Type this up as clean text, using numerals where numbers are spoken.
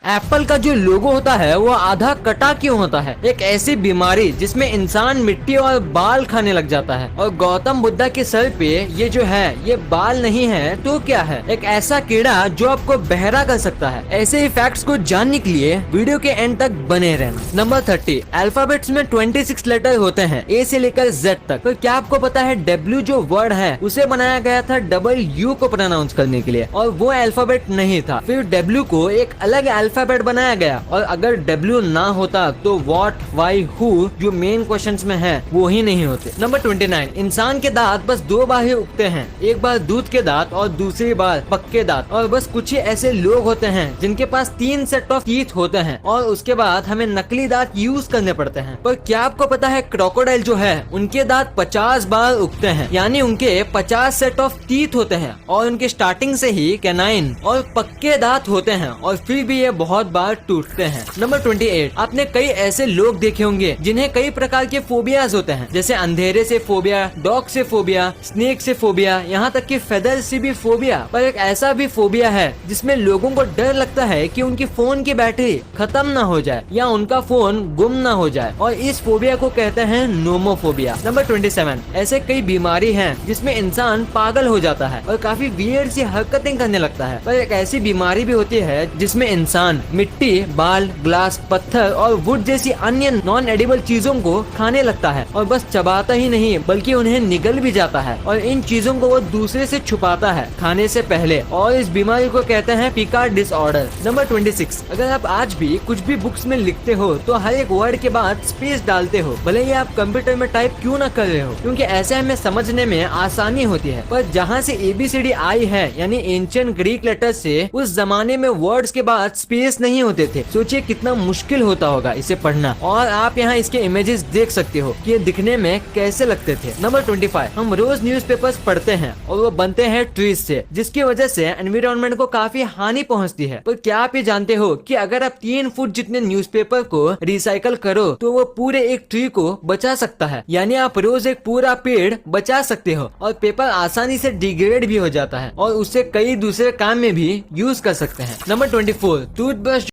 Apple का जो लोगो होता है वो आधा कटा क्यों होता है? एक ऐसी बीमारी जिसमें इंसान मिट्टी और बाल खाने लग जाता है। और गौतम बुद्धा के सर पे ये जो है ये बाल नहीं है तो क्या है? एक ऐसा कीड़ा जो आपको बहरा कर सकता है। ऐसे ही फैक्ट्स को जानने के लिए वीडियो के एंड तक बने रहना। नंबर 30, अल्फाबेट्स में 26 लेटर होते हैं, ए से लेकर जेड तक। तो क्या आपको पता है डब्ल्यू जो वर्ड है उसे बनाया गया था डबल यू को प्रोनाउंस करने के लिए, और वो अल्फाबेट नहीं था। फिर डब्ल्यू को एक अलग अल्फाबेट बनाया गया, और अगर डब्ल्यू ना होता तो व्हाट, व्हाई, हु जो मेन क्वेश्चंस में है वो ही नहीं होते। नंबर 29, इंसान के दांत बस 2 बार ही उगते हैं, एक बार दूध के दांत और दूसरी बार पक्के दांत। और बस कुछ ही ऐसे लोग होते हैं जिनके पास 3 सेट ऑफ टीथ होते हैं, और उसके बाद हमें नकली दांत यूज करने पड़ते हैं। पर क्या आपको पता है क्रोकोडाइल जो है उनके दांत 50 बार उगते हैं, यानी उनके 50 सेट ऑफ टीथ होते हैं, और उनके स्टार्टिंग से ही कैनाइन और पक्के दांत होते हैं, और फिर भी ये बहुत बार टूटते हैं। नंबर 28, आपने कई ऐसे लोग देखे होंगे जिन्हें कई प्रकार के फोबियाज होते हैं, जैसे अंधेरे से फोबिया, डॉग से फोबिया, स्नेक से फोबिया, यहाँ तक कि फेदर से भी फोबिया। पर एक ऐसा भी फोबिया है जिसमें लोगों को डर लगता है कि उनकी फोन की बैटरी खत्म ना हो जाए या उनका फोन गुम ना हो जाए, और इस फोबिया को कहते हैं नोमोफोबिया। नंबर 27, ऐसे कई बीमारी हैं जिसमें इंसान पागल हो जाता है और काफी वियर्ड सी हरकतें करने लगता है। पर एक ऐसी बीमारी भी होती है जिसमें इंसान मिट्टी, बाल, ग्लास, पत्थर और वुड जैसी अन्य नॉन एडिबल चीजों को खाने लगता है, और बस चबाता ही नहीं बल्कि उन्हें निगल भी जाता है, और इन चीजों को वो दूसरे से छुपाता है खाने से पहले, और इस बीमारी को कहते हैं पिकार्ड डिसऑर्डर। नंबर 26, अगर आप आज भी कुछ भी बुक्स में लिखते हो तो हर एक वर्ड के बाद स्पेस डालते हो, भले ही आप कंप्यूटर में टाइप क्यों ना कर रहे हो, क्योंकि ऐसे हमें समझने में आसानी होती है। पर जहाँ से ABCD आई है, यानी एंशिएंट ग्रीक लेटर से, उस जमाने में वर्ड्स के बाद स्पेस नहीं होते थे। सोचिए कितना मुश्किल होता होगा इसे पढ़ना, और आप यहाँ इसके इमेजेस देख सकते हो कि ये दिखने में कैसे लगते थे। नंबर 25, हम रोज न्यूज़पेपर्स पढ़ते हैं और वो बनते हैं ट्रीज से, जिसकी वजह से एनवायरनमेंट को काफी हानि पहुंचती है। पर क्या आप ये जानते हो कि अगर आप 3 फुट जितने न्यूज़पेपर को रिसाइकल करो तो वो पूरे एक ट्री को बचा सकता है, यानी आप रोज एक पूरा पेड़ बचा सकते हो। और पेपर आसानी से डिग्रेड भी हो जाता है और उससे कई दूसरे काम में भी यूज कर सकते हैं। Number 24, toothbrush